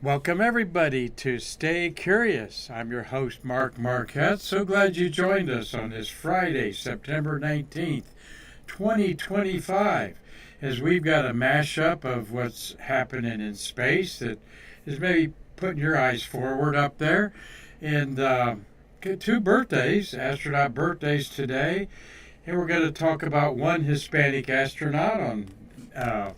Welcome, everybody, to Stay Curious. I'm your host, Mark Marquette. So glad you joined us on this Friday, September 19th, 2025, as we've got a mashup of what's happening in space that is maybe putting your eyes forward up there. And two birthdays, astronaut birthdays today. And we're going to talk about one Hispanic astronaut on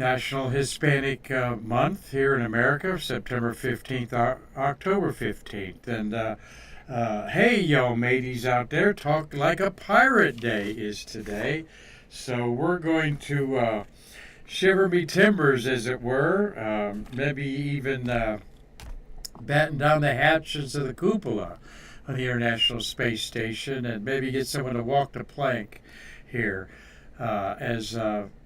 National Hispanic Month here in America, September 15th, October 15th. And hey, y'all mateys out there, Talk Like a Pirate Day is today. So we're going to shiver me timbers, as it were, maybe even batten down the hatches of the cupola on the International Space Station and maybe get someone to walk the plank here as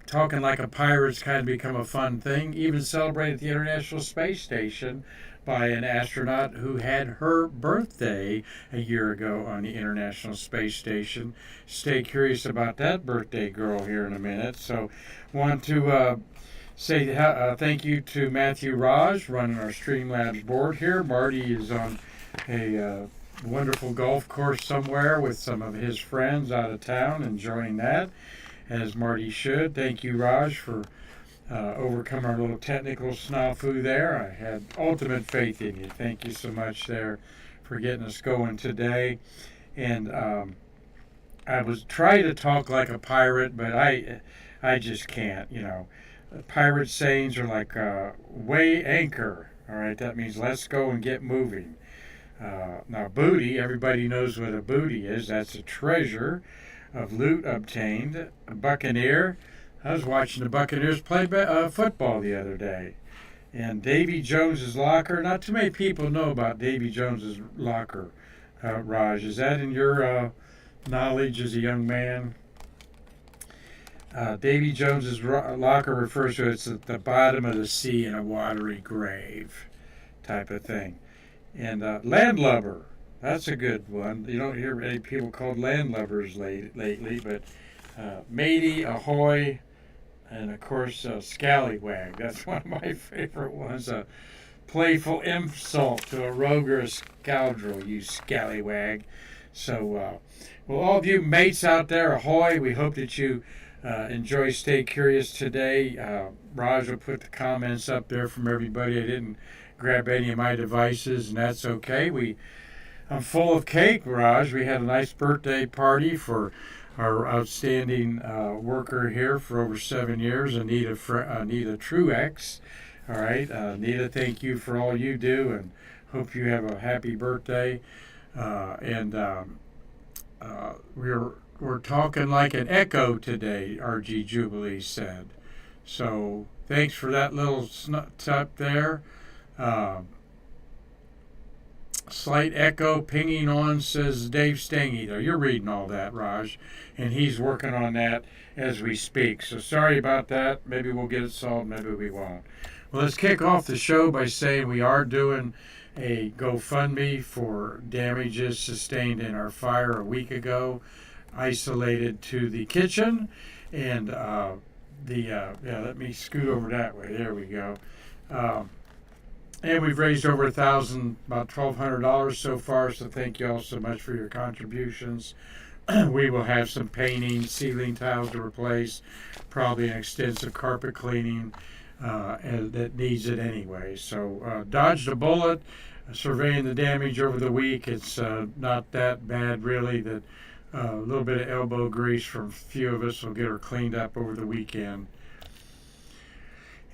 talking like a pirate's kind of become a fun thing. Even celebrated at the International Space Station by an astronaut who had her birthday a year ago on the International Space Station. Stay curious about that birthday girl here in a minute. So, want to say thank you to Matthew Raj running our Streamlabs board here. Marty is on a wonderful golf course somewhere with some of his friends out of town enjoying that, as Marty should. Thank you, Raj, for overcoming our little technical snafu there. I had ultimate faith in you. Thank you so much there for getting us going today. And I was trying to talk like a pirate, but I just can't. Pirate sayings are like weigh anchor. All right, that means let's go and get moving. Now, booty, everybody knows what a booty is. That's a treasure of loot obtained. A buccaneer, I was watching the Buccaneers play football the other day. And Davy Jones's locker, not too many people know about Davy Jones's locker, Raj. Is that in your knowledge as a young man? Davy Jones's locker refers to it's at the bottom of the sea in a watery grave type of thing. And landlubber, that's a good one. You don't hear any people called landlubbers lately, but matey, ahoy, and of course scallywag. That's one of my favorite ones. A playful insult to a rogue or a scoundrel, you scallywag. So, well, all of you mates out there, ahoy. We hope that you enjoy Stay Curious today. Raj will put the comments up there from everybody. I didn't grab any of my devices, and that's okay. I'm full of cake, Raj. We had a nice birthday party for our outstanding worker here for over 7 years, Anita Truex. All right, Anita, thank you for all you do, and hope you have a happy birthday. And we're talking like an echo today, RG Jubilee said. So thanks for that little tip there. Slight echo pinging on, says Dave Stangy. There, you're reading all that, Raj, and he's working on that as we speak. So sorry about that. Maybe we'll get it solved. Maybe we won't. Well, let's kick off the show by saying we are doing a GoFundMe for damages sustained in our fire a week ago, isolated to the kitchen, and let me scoot over that way. There we go. And we've raised over about $1,200 so far, so thank you all so much for your contributions. We will have some painting, ceiling tiles to replace, probably an extensive carpet cleaning that needs it anyway. So dodged a bullet, surveying the damage over the week. It's not that bad, really. That a little bit of elbow grease from a few of us will get her cleaned up over the weekend.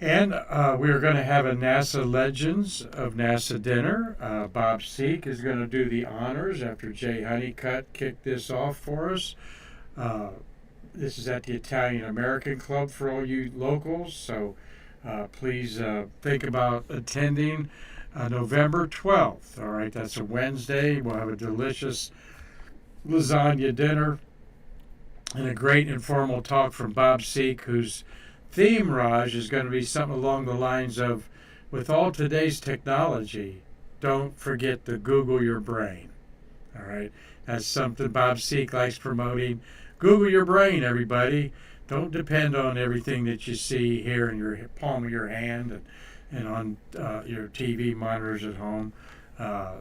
And we're going to have a NASA Legends of NASA dinner. Bob Seek is going to do the honors after Jay Honeycutt kicked this off for us. This is at the Italian American Club for all you locals, so please think about attending November 12th. All right, that's a Wednesday. We'll have a delicious lasagna dinner and a great informal talk from Bob Seek, who's theme, Raj, is going to be something along the lines of, with all today's technology, don't forget to Google your brain. All right, that's something Bob Seek likes promoting. Google your brain, everybody. Don't depend on everything that you see here in your palm of your hand and and on your TV monitors at home. Uh,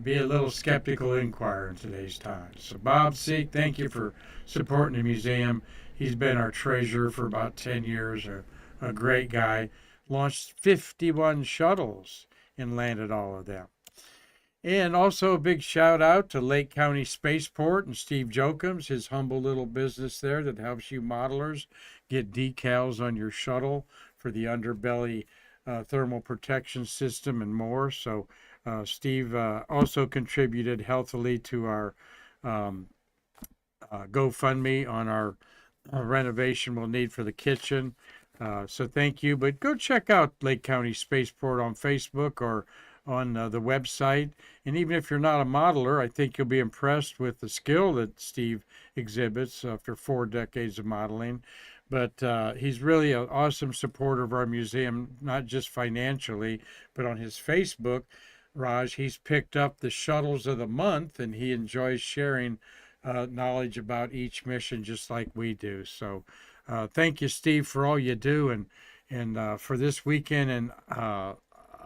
be a little skeptical inquirer in today's times. So, Bob Seek, thank you for supporting the museum. He's been our treasurer for about 10 years, a great guy. Launched 51 shuttles and landed all of them. And also a big shout out to Lake County Spaceport and Steve Jokums, his humble little business there that helps you modelers get decals on your shuttle for the underbelly thermal protection system and more. So Steve also contributed healthily to our um, GoFundMe on our renovation we'll need for the kitchen. So thank you. But go check out Lake County Spaceport on Facebook or on the website. And even if you're not a modeler, I think you'll be impressed with the skill that Steve exhibits after 4 decades of modeling. But he's really an awesome supporter of our museum, not just financially, but on his Facebook. Raj, he's picked up the shuttles of the month, and he enjoys sharing knowledge about each mission just like we do. So thank you, Steve, for all you do. And for this weekend in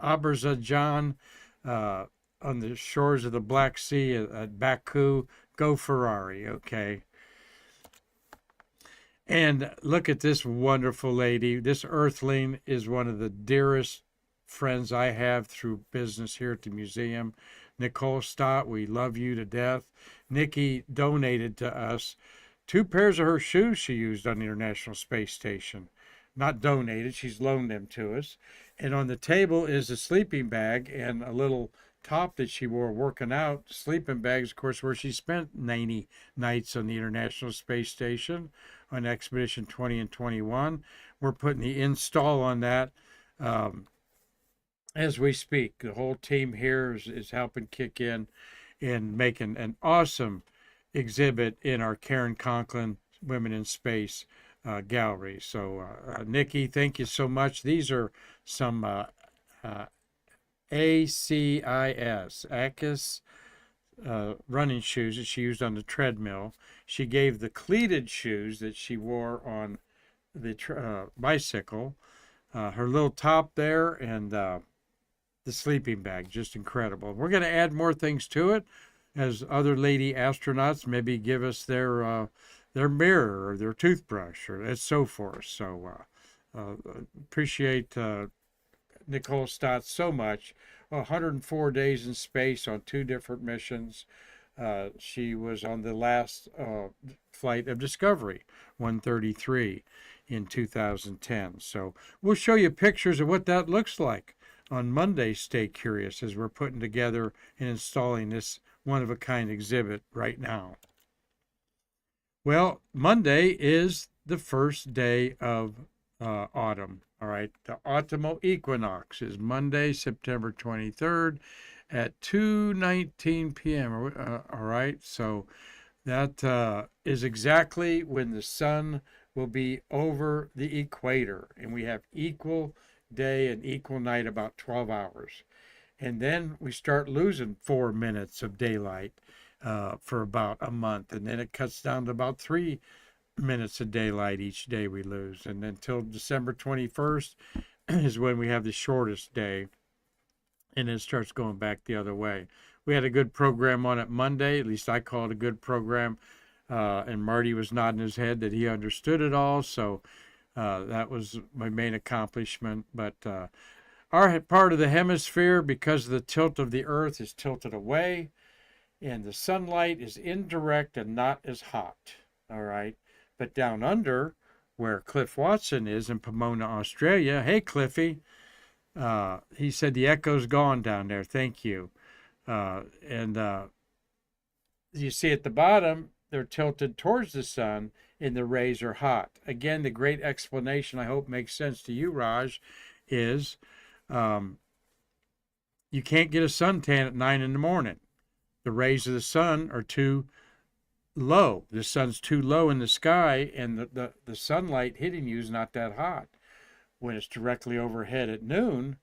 Azerbaijan, on the shores of the Black Sea at Baku, go Ferrari, okay? And look at this wonderful lady. This earthling is one of the dearest friends I have through business here at the museum. Nicole Stott, we love you to death. Nikki donated to us 2 pairs of her shoes she used on the International Space Station. Not donated, she's loaned them to us. And on the table is a sleeping bag and a little top that she wore working out. Sleeping bags, of course, where she spent 90 nights on the International Space Station on Expedition 20 and 21. We're putting the install on that as we speak. The whole team here is helping kick in and making an awesome exhibit in our Karen Conklin Women in Space gallery. So, Nikki, thank you so much. These are some ACIS running shoes that she used on the treadmill. She gave the cleated shoes that she wore on the bicycle, her little top there, and the sleeping bag. Just incredible. We're going to add more things to it as other lady astronauts maybe give us their mirror or their toothbrush and so forth. So appreciate Nicole Stott so much. 104 days in space on 2 different missions. She was on the last flight of Discovery 133 in 2010. So we'll show you pictures of what that looks like on Monday. Stay curious as we're putting together and installing this one-of-a-kind exhibit right now. Well, Monday is the first day of autumn. All right, the autumnal equinox is Monday, September 23rd at 2:19 p.m. All right, so that is exactly when the sun will be over the equator, and we have equal day and equal night, about 12 hours. And then we start losing 4 minutes of daylight for about a month, and then it cuts down to about 3 minutes of daylight each day we lose. And until December 21st is when we have the shortest day, and it starts going back the other way. We had a good program on it Monday, at least I call it a good program, and Marty was nodding his head that he understood it all, so that was my main accomplishment. But our part of the hemisphere, because of the tilt of the Earth, is tilted away, and the sunlight is indirect and not as hot, all right? But down under, where Cliff Watson is in Pomona, Australia, hey, Cliffy, he said the echo's gone down there, thank you. And you see at the bottom, they're tilted towards the sun, and the rays are hot. Again, the great explanation, I hope makes sense to you, Raj, is you can't get a suntan at 9 in the morning. The rays of the sun are too low. The sun's too low in the sky, and the sunlight hitting you is not that hot. When it's directly overhead at noon,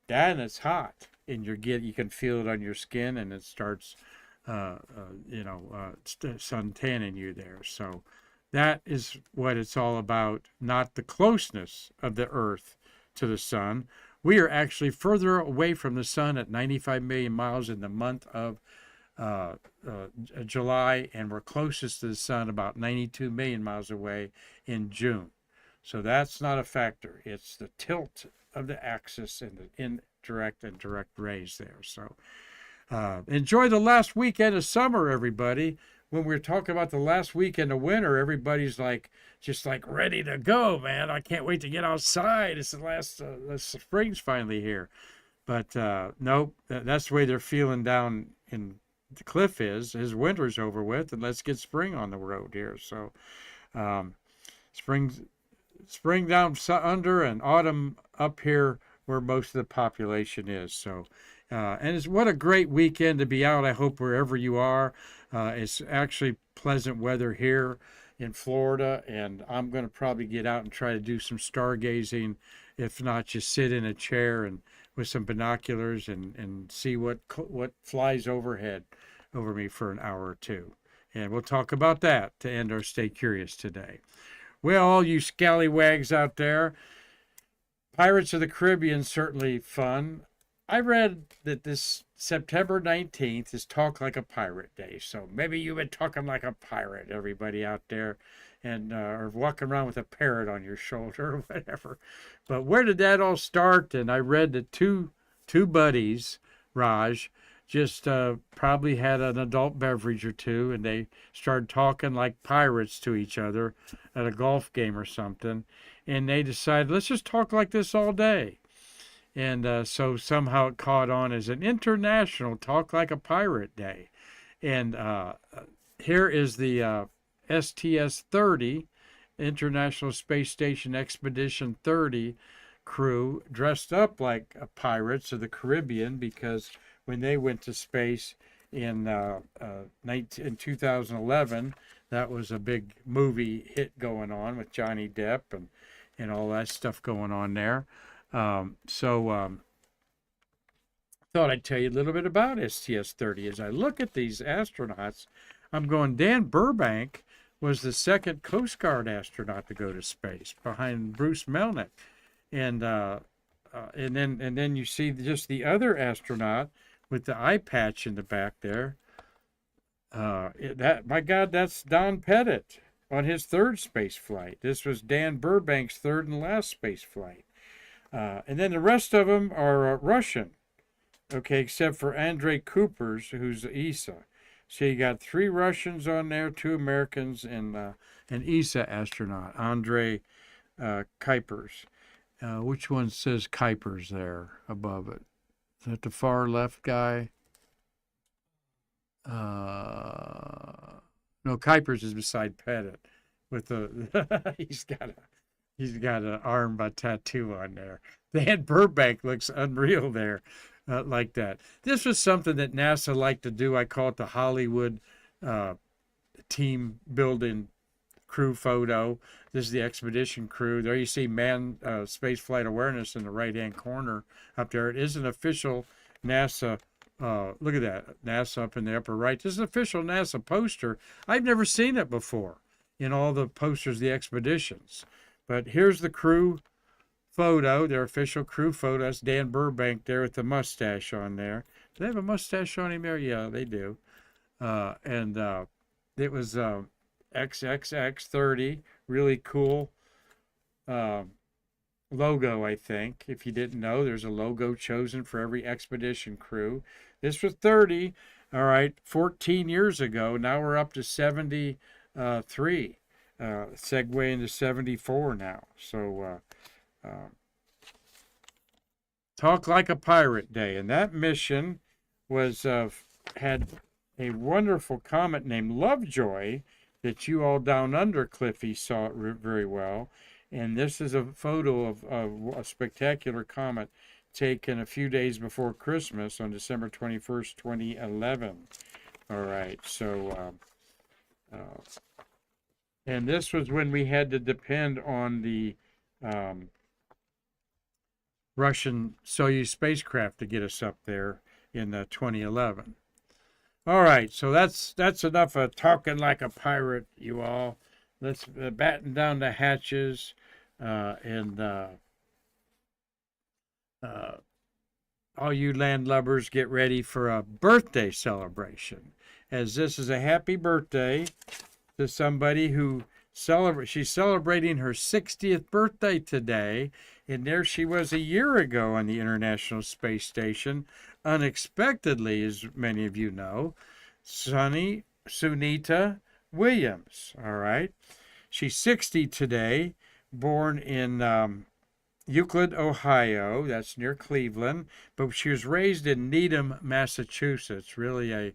then it's hot, and you can feel it on your skin, and it starts sun tanning you there. So that is what it's all about, not the closeness of the Earth to the sun we are actually further away from the sun at 95 million miles in the month of uh, July, and we're closest to the sun about 92 million miles away in June. So that's not a factor. It's the tilt of the axis and the indirect and direct rays there. So enjoy the last weekend of summer, everybody. When we're talking about the last weekend of winter, everybody's like, just like ready to go, man. I can't wait to get outside. It's the spring's finally here. But nope, that's the way they're feeling down in the cliff is. His winter's over with, and let's get spring on the road here. So um, spring down under and autumn up here where most of the population is. So, and what a great weekend to be out. I hope wherever you are, it's actually pleasant weather here in Florida, and I'm going to probably get out and try to do some stargazing. If not, just sit in a chair and with some binoculars and see what flies overhead over me for an hour or two. And we'll talk about that to end our Stay Curious today. Well, all you scallywags out there, Pirates of the Caribbean, certainly fun. I read that this September 19th is Talk Like a Pirate Day. So maybe you've been talking like a pirate, everybody out there, and or walking around with a parrot on your shoulder or whatever. But where did that all start? And I read that two buddies, Raj, just probably had an adult beverage or two, and they started talking like pirates to each other at a golf game or something. And they decided, let's just talk like this all day. And so somehow it caught on as an international Talk Like a Pirate Day. And here is the STS-30, International Space Station Expedition 30 crew, dressed up like pirates of the Caribbean, because when they went to space in 2011, that was a big movie hit going on with Johnny Depp and all that stuff going on there. Thought I'd tell you a little bit about STS-30. As I look at these astronauts, I'm going, Dan Burbank was the second Coast Guard astronaut to go to space behind Bruce Melnick. And then you see just the other astronaut with the eye patch in the back there. My God, that's Don Pettit on his third space flight. This was Dan Burbank's third and last space flight. And then the rest of them are Russian, okay, except for Andrei Kupers, who's ESA. So you got 3 Russians on there, 2 Americans, and an ESA astronaut, Andrei Kuipers. Which one says Kuipers there above it? Is that the far left guy? No, Kuipers is beside Pettit with the he's got an arm by tattoo on there. Dan Burbank looks unreal there, like that. This was something that NASA liked to do. I call it the Hollywood team building crew photo. This is the expedition crew. There you see manned space flight awareness in the right-hand corner up there. It is an official NASA. Look at that, NASA up in the upper right. This is an official NASA poster. I've never seen it before in all the posters of the expeditions. But here's the crew photo, their official crew photo. That's Dan Burbank there with the mustache on there. Do they have a mustache on him there? Yeah, they do. It was XXX30, really cool logo, I think. If you didn't know, there's a logo chosen for every expedition crew. This was 30, all right, 14 years ago. Now we're up to 73. Segue into 74 now. So Talk Like a Pirate Day. And that mission was had a wonderful comet named Lovejoy that you all down under Cliffy saw it very well. And this is a photo of a spectacular comet taken a few days before Christmas on December 21st, 2011. All right, so and this was when we had to depend on the Russian Soyuz spacecraft to get us up there in 2011. All right, so that's enough of talking like a pirate, you all. Let's batten down the hatches and Uh, all you landlubbers, get ready for a birthday celebration, as this is a happy birthday to somebody who she's celebrating her 60th birthday today, and there she was a year ago on the International Space Station, unexpectedly, as many of you know. Sunita Williams. All right, she's 60 today, born in Euclid, Ohio. That's near Cleveland, but she was raised in Needham, Massachusetts. Really a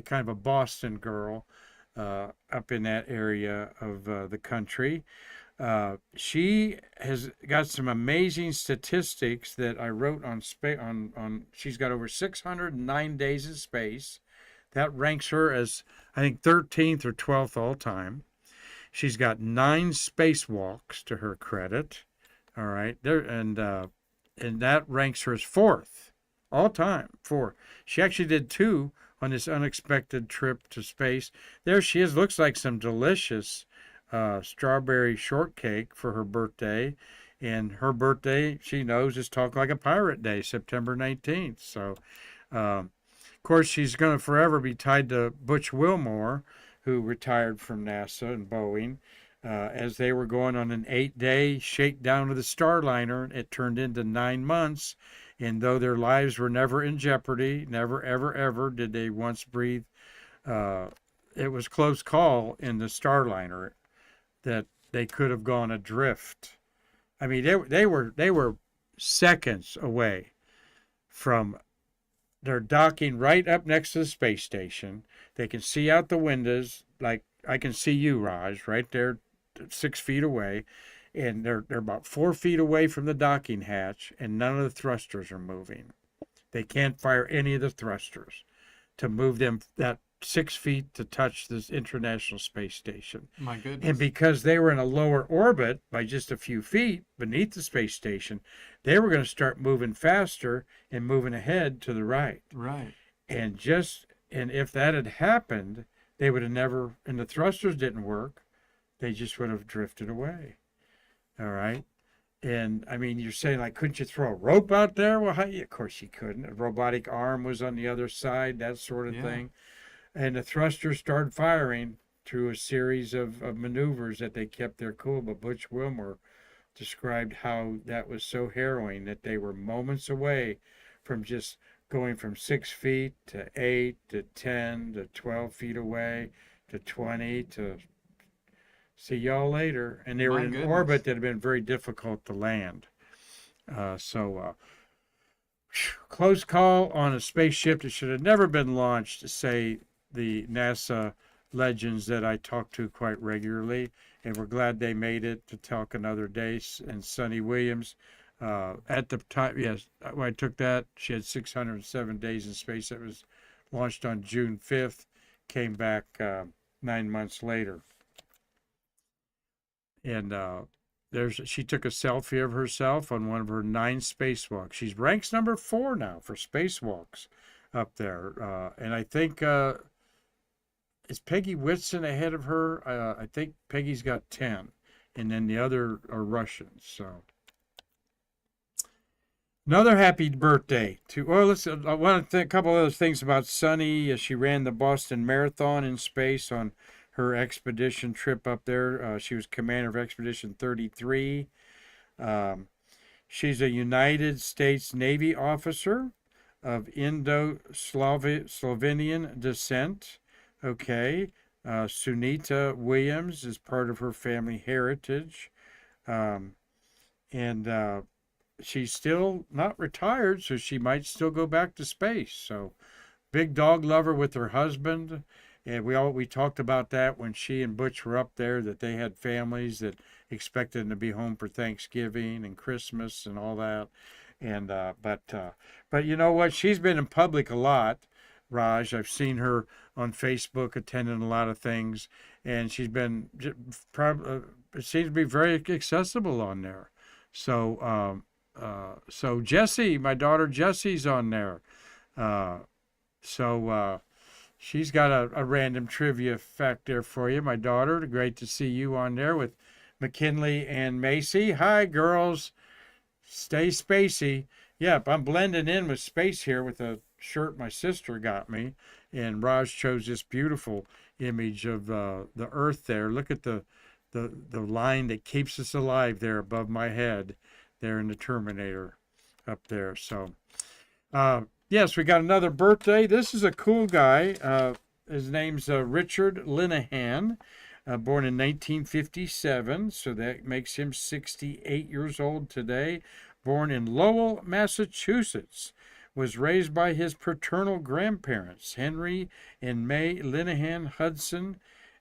kind of a Boston girl, up in that area of the country. She has got some amazing statistics that I wrote on space. On she's got over 609 days in space. That ranks her as, I think, 13th or 12th all time. She's got 9 spacewalks to her credit. All right, there, and that ranks her as 4th all time. 4. She actually did 2 on this unexpected trip to space. There she is. Looks like some delicious strawberry shortcake for her birthday. And her birthday, she knows, is Talk Like a Pirate Day, September 19th. So, of course, she's going to forever be tied to Butch Wilmore, who retired from NASA and Boeing. As they were going on an 8-day shakedown of the Starliner, it turned into 9 months. And though their lives were never in jeopardy, never, ever, ever did they once breathe, it was close call in the Starliner that they could have gone adrift. I mean, they were seconds away from their docking right up next to the space station. They can see out the windows, like I can see you, Raj, right there, 6 feet away, and they're about 4 feet away from the docking hatch, and none of the thrusters are moving. They can't fire any of the thrusters to move them that 6 feet to touch this International Space Station. My goodness. And because they were in a lower orbit by just a few feet beneath the space station, they were going to start moving faster and moving ahead to the right. Right. And if that had happened, they would have never, and the thrusters didn't work, they just would have drifted away. All right. And I mean, you're saying, like, couldn't you throw a rope out there? Well, of course you couldn't. A robotic arm was on the other side, that sort of thing. And the thrusters started firing through a series of maneuvers that they kept their cool. But Butch Wilmore described how that was so harrowing that they were moments away from just going from 6 feet to 8 to 10 to 12 feet away to 20 to see y'all later. And they were in an orbit that had been very difficult to land. Close call on a spaceship that should have never been launched, to say the NASA legends that I talk to quite regularly. And we're glad they made it to talk another day. And Sunny Williams, at the time, yes, when I took that, she had 607 days in space. It was launched on June 5th, came back 9 months later. And she took a selfie of herself on one of her 9 spacewalks. She's ranks number 4 now for spacewalks up there. And I think, is Peggy Whitson ahead of her? I think Peggy's got 10. And then the other are Russians. So another happy birthday to, I want to think a couple other things about Sunny. She ran the Boston Marathon in space on her expedition trip up there. She was commander of Expedition 33. She's a United States Navy officer of Indo-Slovenian descent. Okay. Sunita Williams is part of her family heritage. And she's still not retired, so she might still go back to space. So big dog lover with her husband. And we talked about that when she and Butch were up there, that they had families that expected them to be home for Thanksgiving and Christmas and all that. And but you know what? She's been in public a lot, Raj. I've seen her on Facebook attending a lot of things, and she's been it seems to be very accessible on there. So so Jessie, my daughter Jessie's on there. She's got a random trivia fact there for you, my daughter. Great to see you on there with McKinley and Macy. Hi, girls. Stay spacey. Yep, I'm blending in with space here with a shirt my sister got me, and Raj chose this beautiful image of the Earth there. Look at the line that keeps us alive there above my head, there in the Terminator up there. So, yes, we got another birthday. This is a cool guy. His name's Richard Linehan, born in 1957, so that makes him 68 years old today. Born in Lowell, Massachusetts. Was raised by his paternal grandparents, Henry and May Linehan Hudson,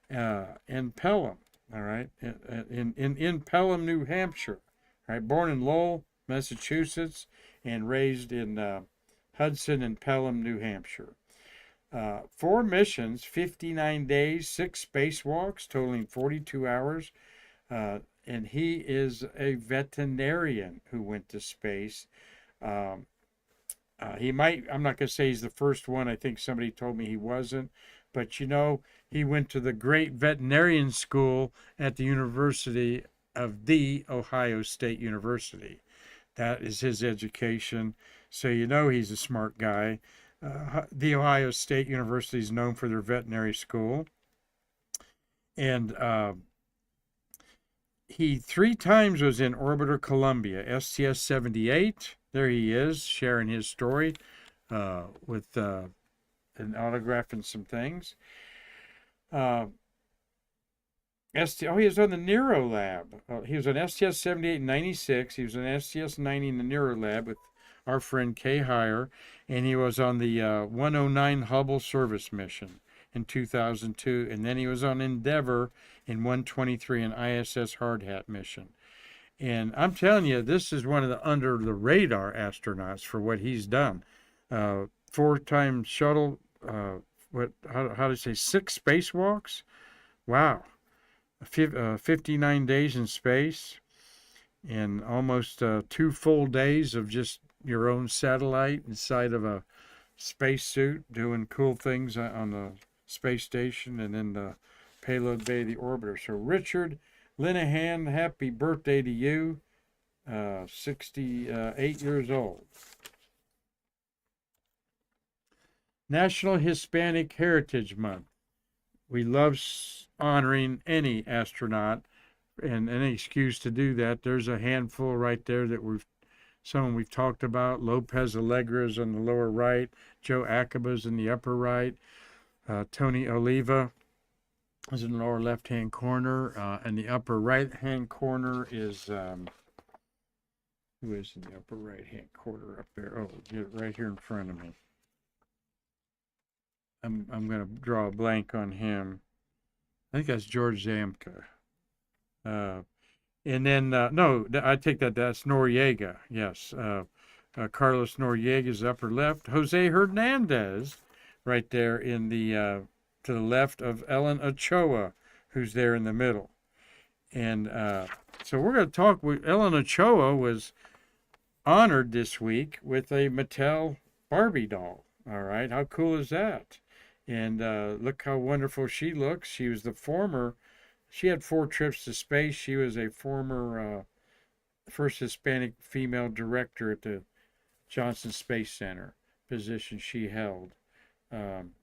in Pelham. All right, in Pelham, New Hampshire. All right, born in Lowell, Massachusetts, and raised in Hudson and Pelham, New Hampshire. 4 missions, 59 days, 6 spacewalks, totaling 42 hours. And he is a veterinarian who went to space. Um, I'm not going to say he's the first one. I think somebody told me he wasn't. But he went to the great veterinarian school at the University of the Ohio State University. That is his education. So he's a smart guy. The Ohio State University is known for their veterinary school. And he 3 times was in Orbiter Columbia, STS-78. There he is, sharing his story with an autograph and some things. He was on the Nero Lab. He was on STS-78 in 96. He was on STS-90 in the Nero Lab with our friend Kay Heyer. And he was on the 109 Hubble service mission in 2002. And then he was on Endeavour in 123, an ISS hard hat mission. And I'm telling you, this is one of the under-the-radar astronauts for what he's done. 4-time shuttle, how do you say, 6 spacewalks? Wow. 59 days in space, and almost 2 full days of just your own satellite inside of a spacesuit doing cool things on the space station and in the payload bay of the orbiter. So Richard Linehan, happy birthday to you, 68 years old. National Hispanic Heritage Month. We love honoring any astronaut, and any excuse to do that. There's a handful right there that someone we've talked about. Lopez Allegra's on the lower right, Joe Acaba's in the upper right, Tony Oliva is in the lower left-hand corner, and the upper right-hand corner is who is in the upper right-hand corner up there? Oh, right here in front of me. I'm going to draw a blank on him. I think that's George Zamka. And then, no, I take that, that's Noriega. Yes. Carlos Noriega's upper left. Jose Hernandez right there in the, to the left of Ellen Ochoa, who's there in the middle. And so we're going to talk with Ellen Ochoa was honored this week with a Mattel Barbie doll. All right. How cool is that? And look how wonderful she looks. She had 4 trips to space. She was a former first Hispanic female director at the Johnson Space Center, position she held. And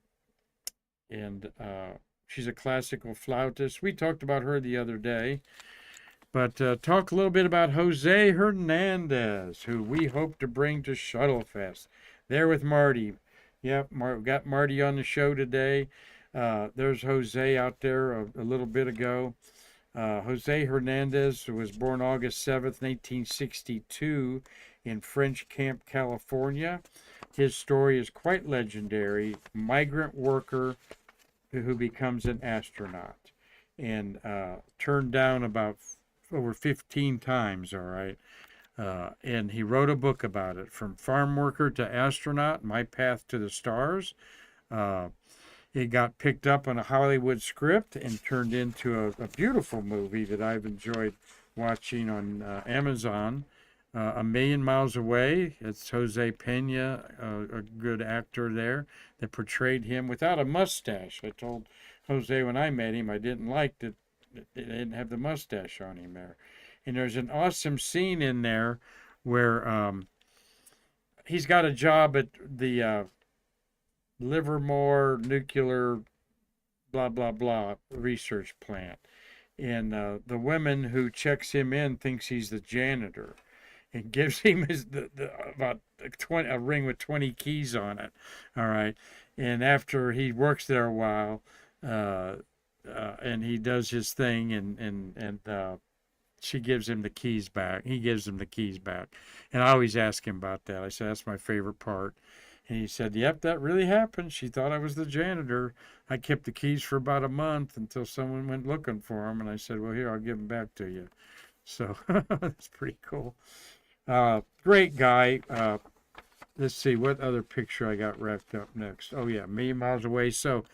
she's a classical flautist. We talked about her the other day. But talk a little bit about Jose Hernandez, who we hope to bring to Shuttlefest. There with Marty. Yep, got Marty on the show today. There's Jose out there a little bit ago. Jose Hernandez was born August 7th, 1962 in French Camp, California. His story is quite legendary. Migrant worker who becomes an astronaut and turned down about over 15 times, all right. And he wrote a book about it, From Farm Worker to Astronaut, My Path to the Stars. It got picked up on a Hollywood script and turned into a beautiful movie that I've enjoyed watching on Amazon. A Million Miles Away. It's Jose Pena, a good actor there, that portrayed him without a mustache. I told Jose when I met him I didn't like that they didn't have the mustache on him there. And there's an awesome scene in there where he's got a job at the Livermore nuclear blah blah blah research plant, and the woman who checks him in thinks he's the janitor, and gives him about 20, a ring with 20 keys on it. All right, and after he works there a while, uh, and he does his thing, and she gives him the keys back. He gives him the keys back, and I always ask him about that. I said that's my favorite part. And he said, "Yep, that really happened. She thought I was the janitor. I kept the keys for about a month until someone went looking for them, and I said, well, here, I'll give them back to you." So that's pretty cool. Great guy. Let's see what other picture I got wrapped up next. Oh yeah, million miles away. So,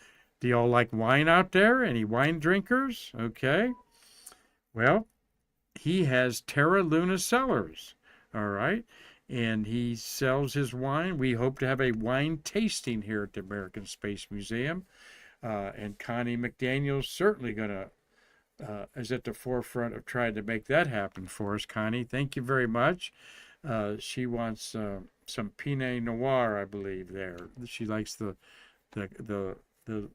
do y'all like wine out there? Any wine drinkers? Okay. Well, he has Terra Luna Cellars. All right. And he sells his wine. We hope to have a wine tasting here at the American Space Museum. And Connie McDaniel's certainly going to is at the forefront of trying to make that happen for us. Connie, thank you very much. She wants some Pinot Noir, I believe. There, she likes the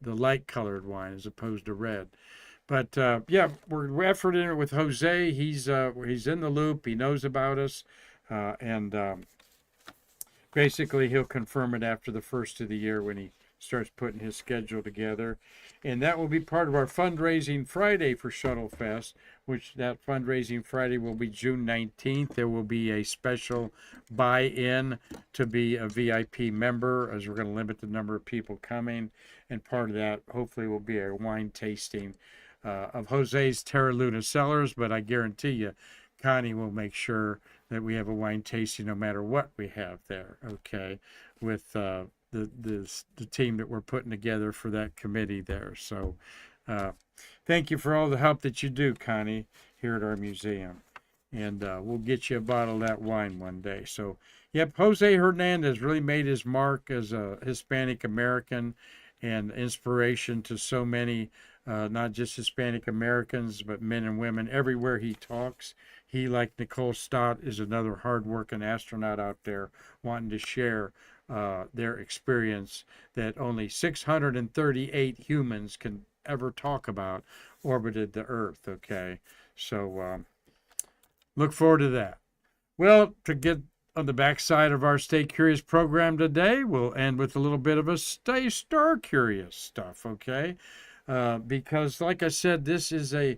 light colored wine as opposed to red. But yeah, we're efforting it with Jose. He's in the loop. He knows about us, and basically he'll confirm it after the first of the year when he starts putting his schedule together. And that will be part of our fundraising Friday for Shuttle Fest, which that fundraising Friday will be June 19th. There will be a special buy-in to be a VIP member, as we're going to limit the number of people coming. And part of that hopefully will be a wine tasting of Jose's Terra Luna Cellars. But I guarantee you, Connie will make sure that we have a wine tasting no matter what we have there, okay, with the team that we're putting together for that committee there. So thank you for all the help that you do, Connie, here at our museum. And we'll get you a bottle of that wine one day. So, yep, Jose Hernandez really made his mark as a Hispanic American and inspiration to so many, not just Hispanic Americans, but men and women everywhere he talks. He, like Nicole Stott, is another hardworking astronaut out there wanting to share their experience that only 638 humans can ever talk about orbited the Earth, okay? So look forward to that. Well, to get on the backside of our Stay Curious program today, we'll end with a little bit of a Stay Star Curious stuff, okay? Because, like I said, this is a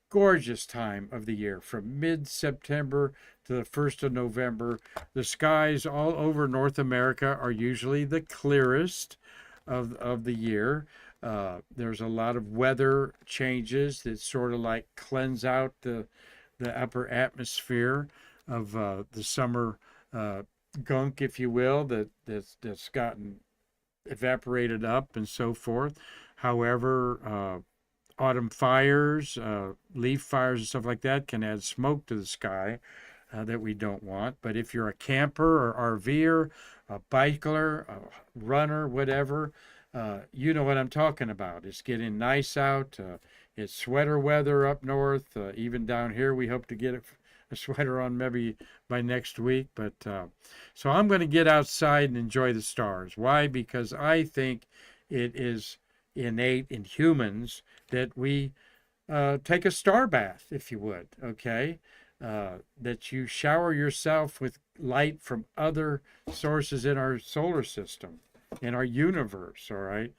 gorgeous time of the year from mid-September to the 1st of November. The skies all over North America are usually the clearest of the year. There's a lot of weather changes that sort of like cleanse out the upper atmosphere of the summer gunk, if you will, that's gotten evaporated up and so forth. However, autumn fires, leaf fires and stuff like that can add smoke to the sky that we don't want. But if you're a camper or RVer, a biker, a runner, whatever, you know what I'm talking about. It's getting nice out. It's sweater weather up north. Even down here, we hope to get a sweater on maybe by next week. But so I'm going to get outside and enjoy the stars. Why? Because I think it is innate in humans that we take a star bath, if you would, okay? That you shower yourself with light from other sources in our solar system, in our universe, all right?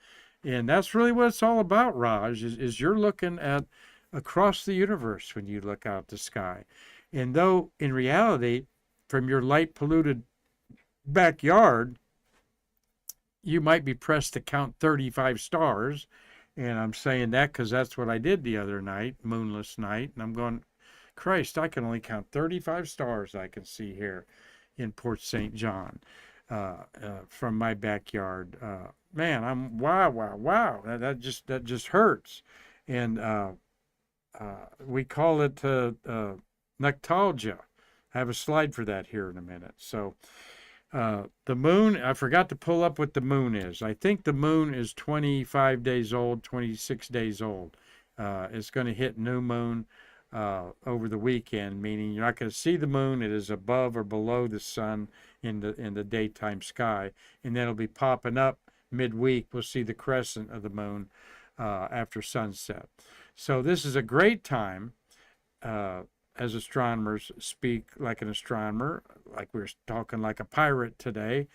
And that's really what it's all about, Raj, is you're looking at across the universe when you look out the sky. And though in reality, from your light polluted backyard, you might be pressed to count 35 stars. And I'm saying that because that's what I did the other night, moonless night. And I'm going, Christ, I can only count 35 stars I can see here in Port St. John from my backyard. Man, I'm wow. That just hurts. And we call it nectalgia. I have a slide for that here in a minute. So the moon, I forgot to pull up what the moon is. I think the moon is 25 days old, 26 days old. It's going to hit new moon over the weekend, meaning you're not going to see the moon. It is above or below the sun in the daytime sky, and then it'll be popping up midweek. We'll see the crescent of the moon after sunset. So this is a great time, as astronomers speak like an astronomer, like we're talking like a pirate today.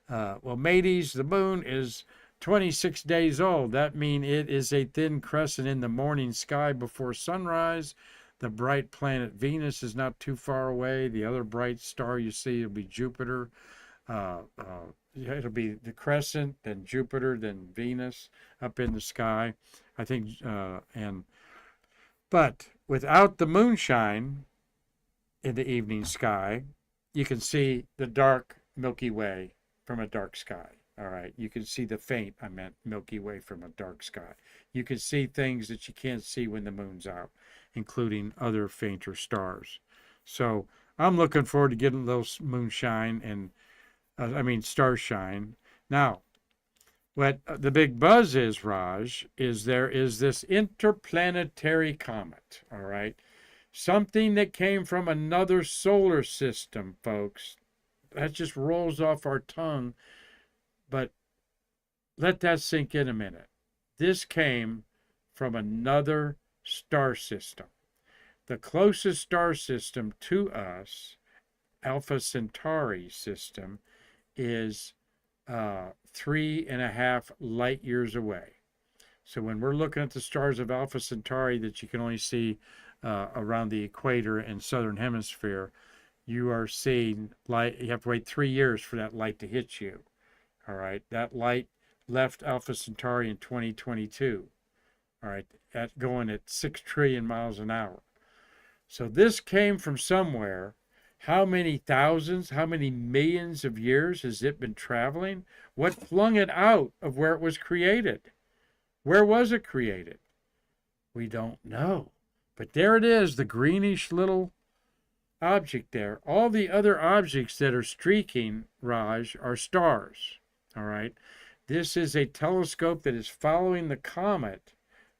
Well, mateys, the moon is 26 days old. That means it is a thin crescent in the morning sky before sunrise. The bright planet Venus is not too far away. The other bright star you see will be Jupiter. It'll be the crescent, then Jupiter, then Venus up in the sky. I think, but without the moonshine in the evening sky, you can see the dark Milky Way from a dark sky. All right. You can see the faint, I meant Milky Way from a dark sky. You can see things that you can't see when the moon's out, including other fainter stars. So I'm looking forward to getting a little moonshine and, starshine. Now, what the big buzz is, Raj, is there is this interplanetary comet, all right? Something that came from another solar system, folks. That just rolls off our tongue, but let that sink in a minute. This came from another star system. The closest star system to us, Alpha Centauri system, is 3.5 light years away. So when we're looking at the stars of Alpha Centauri that you can only see around the equator and southern hemisphere, you are seeing light. You have to wait 3 years for that light to hit you. All right, that light left Alpha Centauri in 2022. All right, at going at 6 trillion miles an hour. So this came from somewhere. How many thousands, how many millions of years has it been traveling? What flung it out of where it was created? Where was it created? We don't know. But there it is, the greenish little object there. All the other objects that are streaking, Raj, are stars. All right. This is a telescope that is following the comet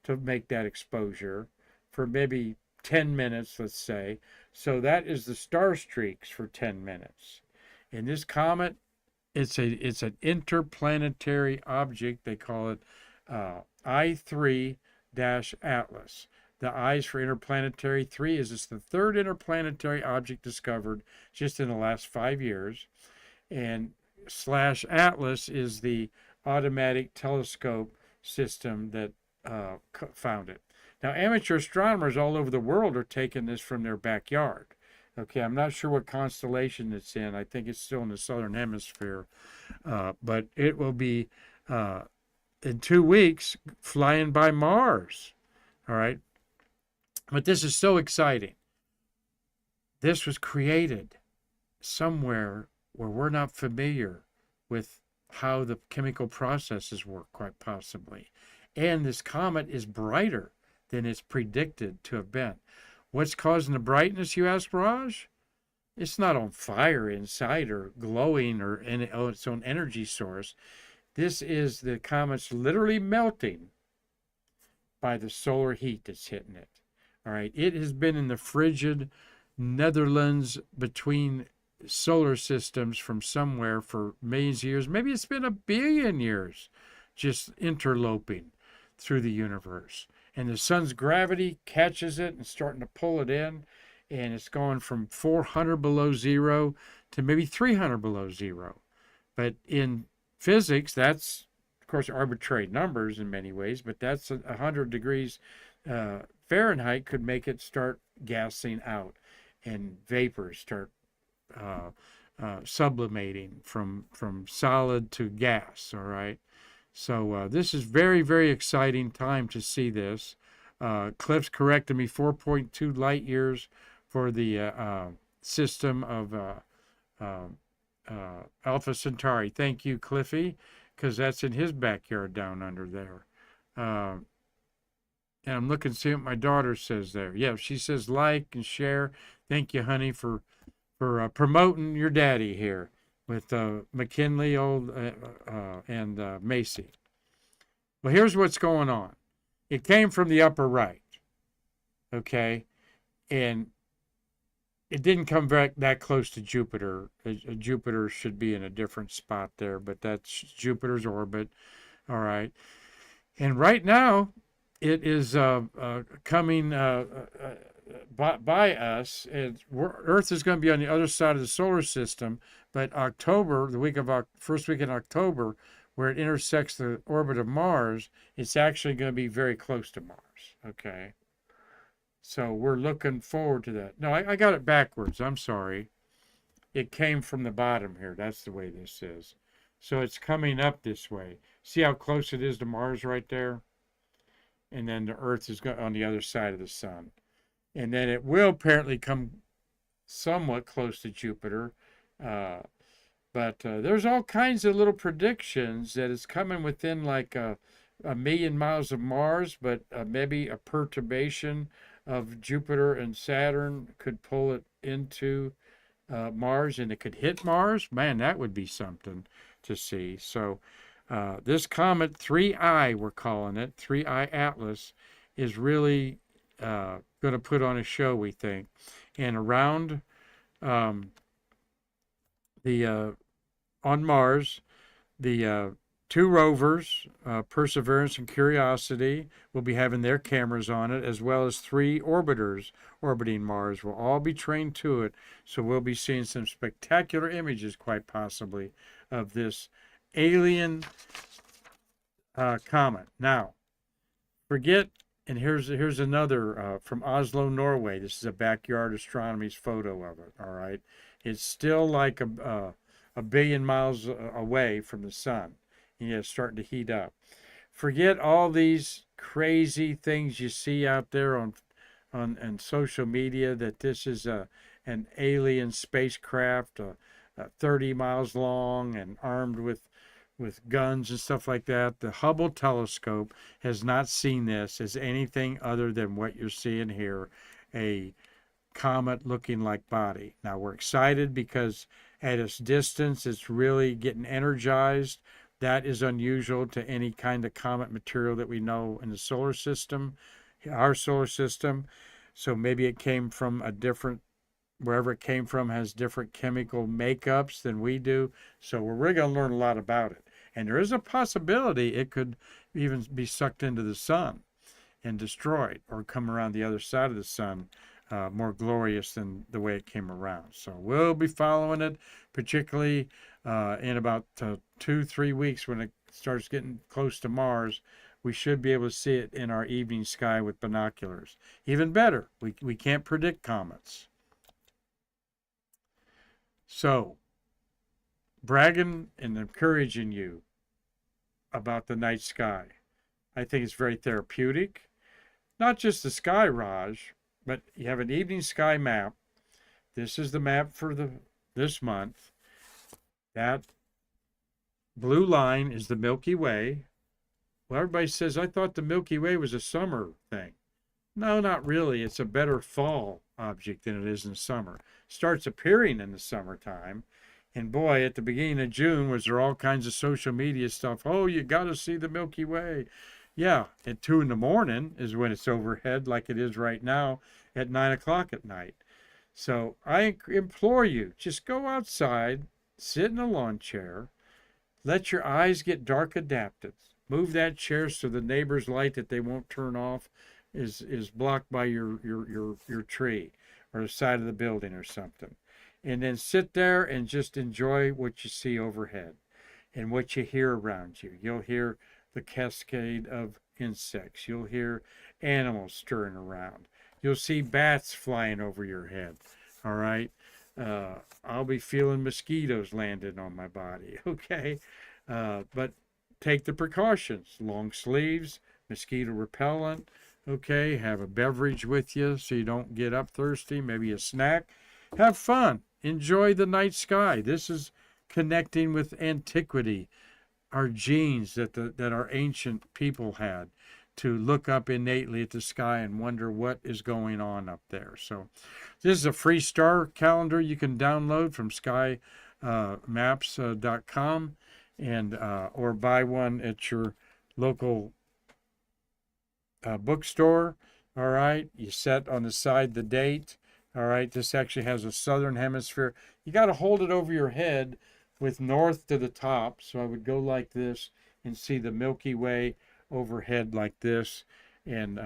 to make that exposure for maybe 10 minutes, let's say. So that is the star streaks for 10 minutes. In this comet, it's an interplanetary object. They call it I3-Atlas. The I's for interplanetary. 3 is it's the third interplanetary object discovered just in the last 5 years. And /Atlas is the automatic telescope system that found it. Now, amateur astronomers all over the world are taking this from their backyard. Okay, I'm not sure what constellation it's in. I think it's still in the southern hemisphere. But it will be, in 2 weeks, flying by Mars. All right. But this is so exciting. This was created somewhere where we're not familiar with how the chemical processes work, quite possibly. And this comet is brighter than it's predicted to have been. What's causing the brightness, you ask, Raj? It's not on fire inside or glowing or its own energy source. This is the comet's literally melting by the solar heat that's hitting it. All right, it has been in the frigid Netherlands between solar systems from somewhere for millions of years. Maybe it's been 1 billion years just interloping through the universe. And the sun's gravity catches it and starting to pull it in. And it's going from 400 below zero to maybe 300 below zero. But in physics, that's, of course, arbitrary numbers in many ways, but that's 100 degrees Fahrenheit could make it start gassing out and vapors start sublimating from solid to gas, all right? So this is very, very exciting time to see this. Cliff's corrected me, 4.2 light years for the system of Alpha Centauri. Thank you, Cliffy, because that's in his backyard down under there. And I'm looking to see what my daughter says there. Yeah, she says like and share. Thank you, honey, for promoting your daddy here with McKinley and Macy. Well, here's what's going on. It came from the upper right, okay? and it didn't come back that close to Jupiter. Jupiter should be in a different spot there, but that's Jupiter's orbit. All right. And right now, it is coming by us. Earth is going to be on the other side of the solar system, but October, first week in October, where it intersects the orbit of Mars, it's actually going to be very close to Mars. Okay. So we're looking forward to that. No, I got it backwards. I'm sorry. It came from the bottom here. That's the way this is. So it's coming up this way. See how close it is to Mars right there? And then the Earth is on the other side of the sun. And then it will apparently come somewhat close to Jupiter. But there's all kinds of little predictions that it's coming within like a million miles of Mars, but maybe a perturbation of Jupiter and Saturn could pull it into Mars, and it could hit Mars. Man, that would be something to see. So this comet 3I, we're calling it 3I Atlas, is really going to put on a show, we think. And around on Mars, the two rovers, Perseverance and Curiosity, will be having their cameras on it, as well as 3 orbiters orbiting Mars will all be trained to it. So we'll be seeing some spectacular images, quite possibly, of this alien comet. Now, forget, and here's another from Oslo, Norway. This is a backyard astronomy's photo of it, all right? It's still like a billion miles away from the sun. Yeah, it's starting to heat up. Forget all these crazy things you see out there on social media that this is an alien spacecraft, 30 miles long and armed with guns and stuff like that. The Hubble telescope has not seen this as anything other than what you're seeing here, a comet looking like body. Now we're excited because at its distance, it's really getting energized. That is unusual to any kind of comet material that we know in the solar system, our solar system. So maybe it came from a different, wherever it came from has different chemical makeups than we do. So we're really going to learn a lot about it. And there is a possibility it could even be sucked into the sun and destroyed, or come around the other side of the sun more glorious than the way it came around. So we'll be following it, particularly in about 2-3 weeks when it starts getting close to Mars. We should be able to see it in our evening sky with binoculars. Even better, we can't predict comets. So, bragging and encouraging you about the night sky. I think it's very therapeutic. Not just the sky, Raj, but you have an evening sky map. This is the map for this month. That blue line is the Milky Way. Well, everybody says, I thought the Milky Way was a summer thing. No, not really. It's a better fall object than it is in summer. It starts appearing in the summertime. And boy, at the beginning of June, was there all kinds of social media stuff. Oh, you got to see the Milky Way. Yeah, at 2 in the morning is when it's overhead, like it is right now at 9 o'clock at night. So I implore you, just go outside, sit in a lawn chair, let your eyes get dark adapted. Move that chair so the neighbor's light that they won't turn off is blocked by your tree or the side of the building or something. And then sit there and just enjoy what you see overhead and what you hear around you. You'll hear the cascade of insects. You'll hear animals stirring around. You'll see bats flying over your head. All right. I'll be feeling mosquitoes landing on my body. Okay. But take the precautions. Long sleeves, mosquito repellent. Okay. Have a beverage with you so you don't get up thirsty. Maybe a snack. Have fun. Enjoy the night sky. This is connecting with antiquity, our genes that our ancient people had to look up innately at the sky and wonder what is going on up there. So this is a free star calendar you can download from skymaps.com and or buy one at your local bookstore. All right, you set on the side the date. All right, this actually has a southern hemisphere. You got to hold it over your head with north to the top. So I would go like this and see the Milky Way overhead like this. And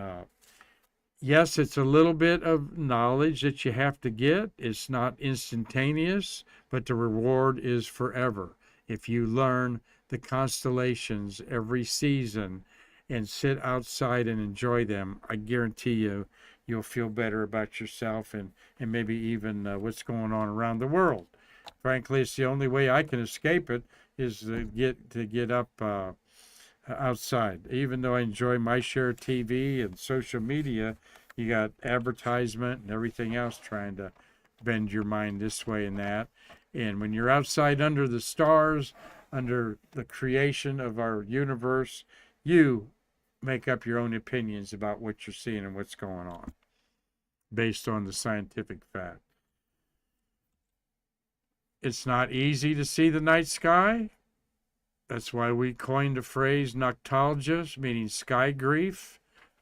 yes, it's a little bit of knowledge that you have to get. It's not instantaneous, but the reward is forever. If you learn the constellations every season and sit outside and enjoy them, I guarantee you'll feel better about yourself and maybe even what's going on around the world. Frankly, it's the only way I can escape it is to get up outside. Even though I enjoy my share of TV and social media, you got advertisement and everything else trying to bend your mind this way and that. And when you're outside under the stars, under the creation of our universe, you make up your own opinions about what you're seeing and what's going on based on the scientific fact. It's not easy to see the night sky. That's why we coined the phrase noctalgia, meaning sky grief.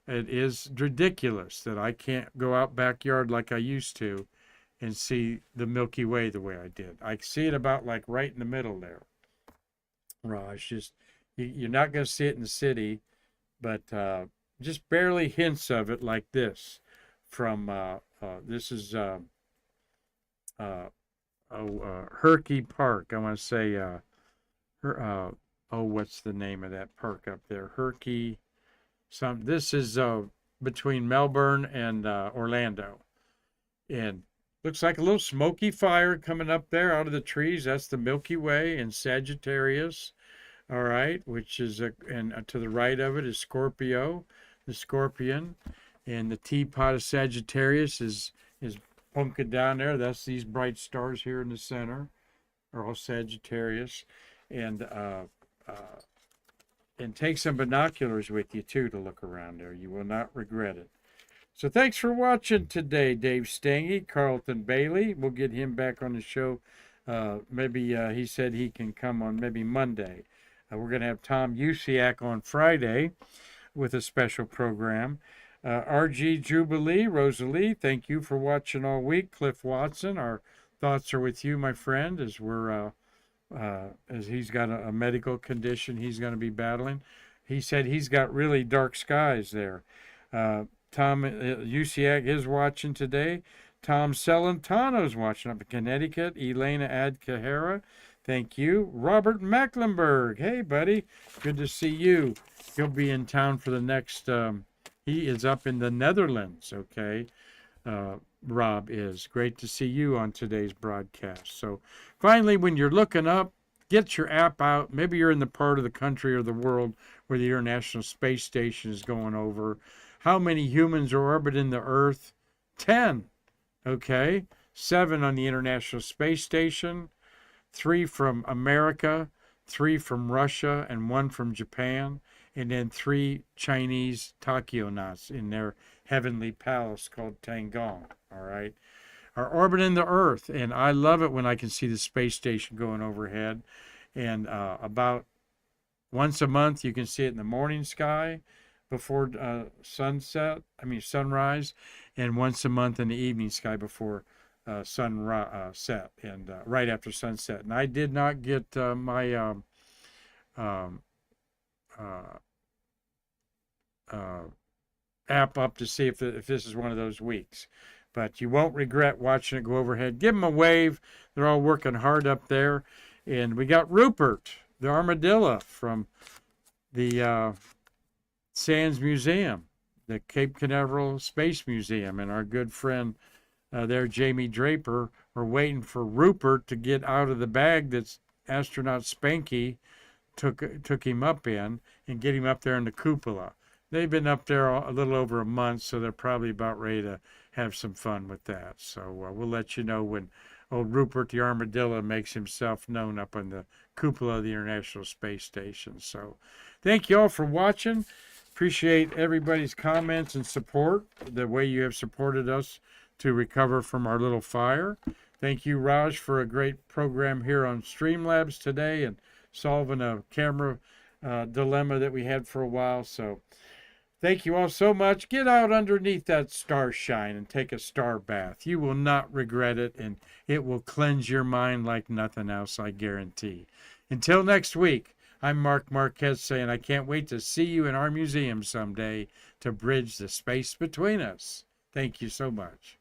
It is ridiculous that I can't go out backyard like I used to and see the Milky Way the way I did. I see it about like right in the middle there. Raj, just you're not going to see it in the city, but just barely hints of it like this. From this is Herky Park. I want to say what's the name of that park up there? Herky. This is between Melbourne and Orlando, and looks like a little smoky fire coming up there out of the trees. That's the Milky Way in Sagittarius. All right, which is and to the right of it is Scorpio, the Scorpion, and the teapot of Sagittarius is pumpkin down there. That's these bright stars here in the center, are all Sagittarius, and take some binoculars with you too to look around there. You will not regret it. So thanks for watching today, Dave Stange, Carlton Bailey. We'll get him back on the show. Maybe he said he can come on maybe Monday. We're going to have Tom Usiak on Friday with a special program. RG Jubilee, Rosalie, thank you for watching all week. Cliff Watson, our thoughts are with you, my friend, as we're as he's got a medical condition he's going to be battling. He said he's got really dark skies there. Tom Usiak is watching today. Tom Celentano's watching up in Connecticut. Elena Adcahara, thank you. Robert Mecklenburg, hey, buddy. Good to see you. He'll be in town for the next, he is up in the Netherlands, okay? Rob is. Great to see you on today's broadcast. So finally, when you're looking up, get your app out. Maybe you're in the part of the country or the world where the International Space Station is going over. How many humans are orbiting the Earth? 10. Okay. 7 on the International Space Station. 3 from America, 3 from Russia, and 1 from Japan. And then 3 Chinese tachionauts in their heavenly palace called Tiangong. All right. Are orbiting the Earth. And I love it when I can see the space station going overhead. And about once a month, you can see it in the morning sky before sunrise, and once a month in the evening sky before sunset and right after sunset. And I did not get my app up to see if this is one of those weeks. But you won't regret watching it go overhead. Give them a wave. They're all working hard up there. And we got Rupert, the armadillo from the Sands Museum, the Cape Canaveral Space Museum, and our good friend there, Jamie Draper, are waiting for Rupert to get out of the bag that astronaut Spanky took him up in and get him up there in the cupola. They've been up there a little over a month, so they're probably about ready to have some fun with that. So we'll let you know when old Rupert the Armadillo makes himself known up on the cupola of the International Space Station. So thank you all for watching. Appreciate everybody's comments and support, the way you have supported us to recover from our little fire. Thank you, Raj, for a great program here on Streamlabs today and solving a camera dilemma that we had for a while. So Thank you all so much. Get out underneath that star shine and take a star bath. You will not regret it, and it will cleanse your mind like nothing else, I guarantee. Until next week, I'm Mark Marquez saying I can't wait to see you in our museum someday to bridge the space between us. Thank you so much.